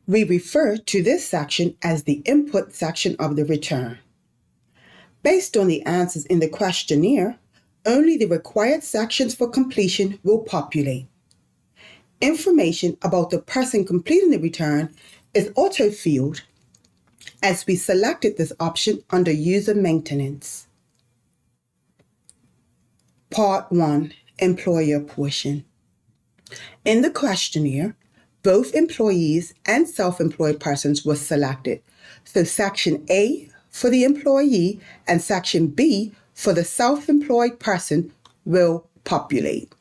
We refer to this section as the input section of the return. Based on the answers in the questionnaire, only the required sections for completion will populate. Information about the person completing the return is auto-filled as we selected this option under User Maintenance. Part 1, Employer portion. In the questionnaire, both employees and self-employed persons were selected. So Section A for the employee and Section B for the self-employed person will populate.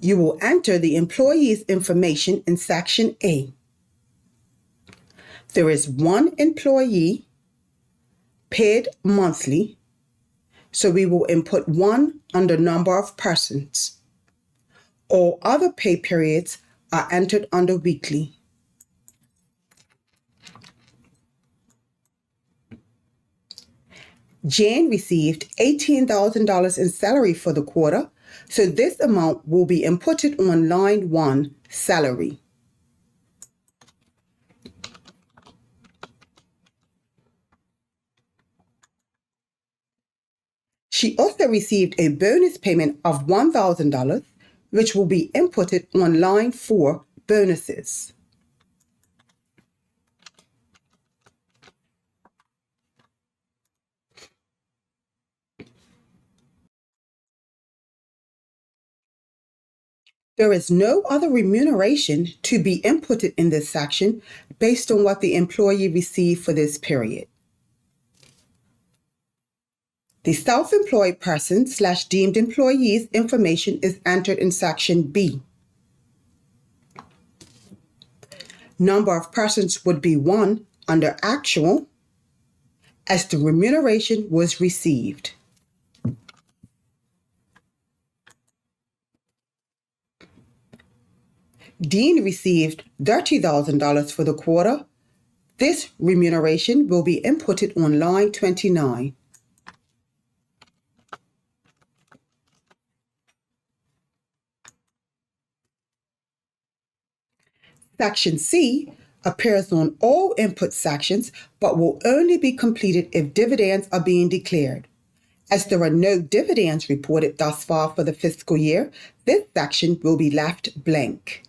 You will enter the employee's information in Section A. There is one employee paid monthly, so we will input 1 under number of persons. All other pay periods are entered under weekly. Jane received $18,000 in salary for the quarter, so this amount will be inputted on line 1, salary. She also received a bonus payment of $1,000, which will be inputted on line 4, bonuses. There is no other remuneration to be inputted in this section based on what the employee received for this period. The self-employed person / deemed employee's information is entered in Section B. Number of persons would be 1 under actual as the remuneration was received. Dean received $30,000 for the quarter. This remuneration will be inputted on line 29. Section C appears on all input sections but will only be completed if dividends are being declared. As there are no dividends reported thus far for the fiscal year, this section will be left blank.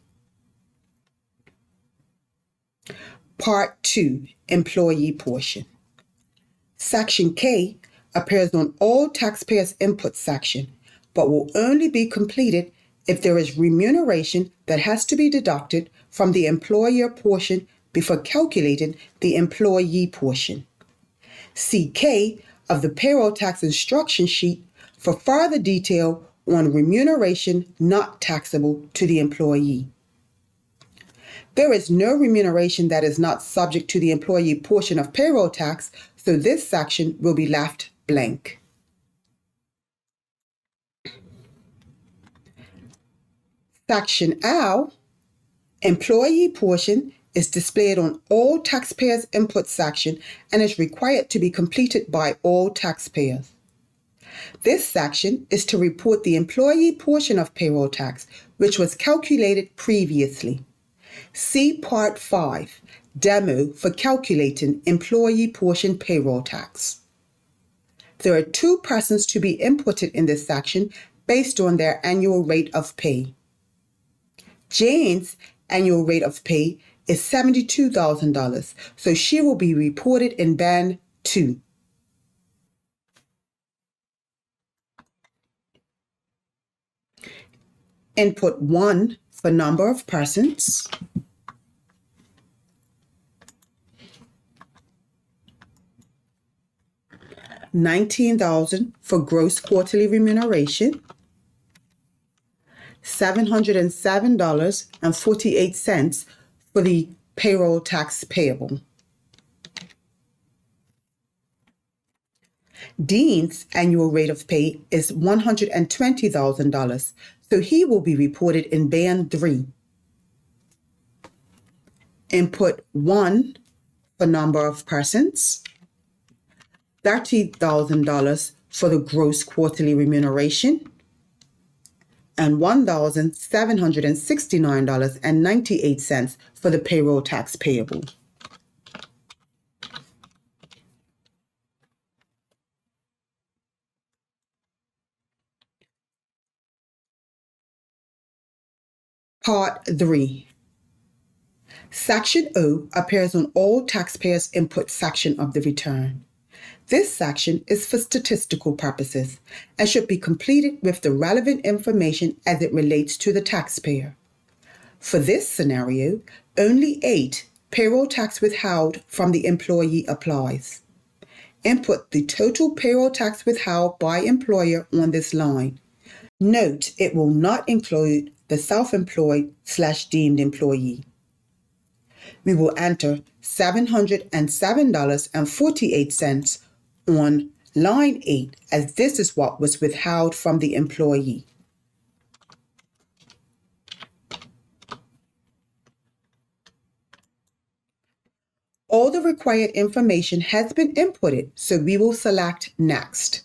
Part 2, Employee portion. Section K appears on all taxpayers' input section, but will only be completed if there is remuneration that has to be deducted from the employer portion before calculating the employee portion. See K of the payroll tax instruction sheet for further detail on remuneration not taxable to the employee. There is no remuneration that is not subject to the employee portion of payroll tax, so this section will be left blank. Section L, Employee portion, is displayed on all taxpayers' input section and is required to be completed by all taxpayers. This section is to report the employee portion of payroll tax, which was calculated previously. See Part 5, Demo for calculating employee portion payroll tax. There are 2 persons to be inputted in this section based on their annual rate of pay. Jane's annual rate of pay is $72,000, so she will be reported in Band 2. Input 1 for number of persons. $19,000 for gross quarterly remuneration. $707.48 for the payroll tax payable. Dean's annual rate of pay is $120,000, so he will be reported in Band 3. Input 1 for number of persons. $30,000 for the gross quarterly remuneration. and $1,769.98 for the payroll tax payable. Part 3. Section O appears on all taxpayers' input section of the return. This section is for statistical purposes and should be completed with the relevant information as it relates to the taxpayer. For this scenario, only 8 payroll tax withheld from the employee applies. Input the total payroll tax withheld by employer on this line. Note it will not include the self-employed/deemed employee. We will enter $707.48 on line 8 as this is what was withheld from the employee. All the required information has been inputted, so we will select Next.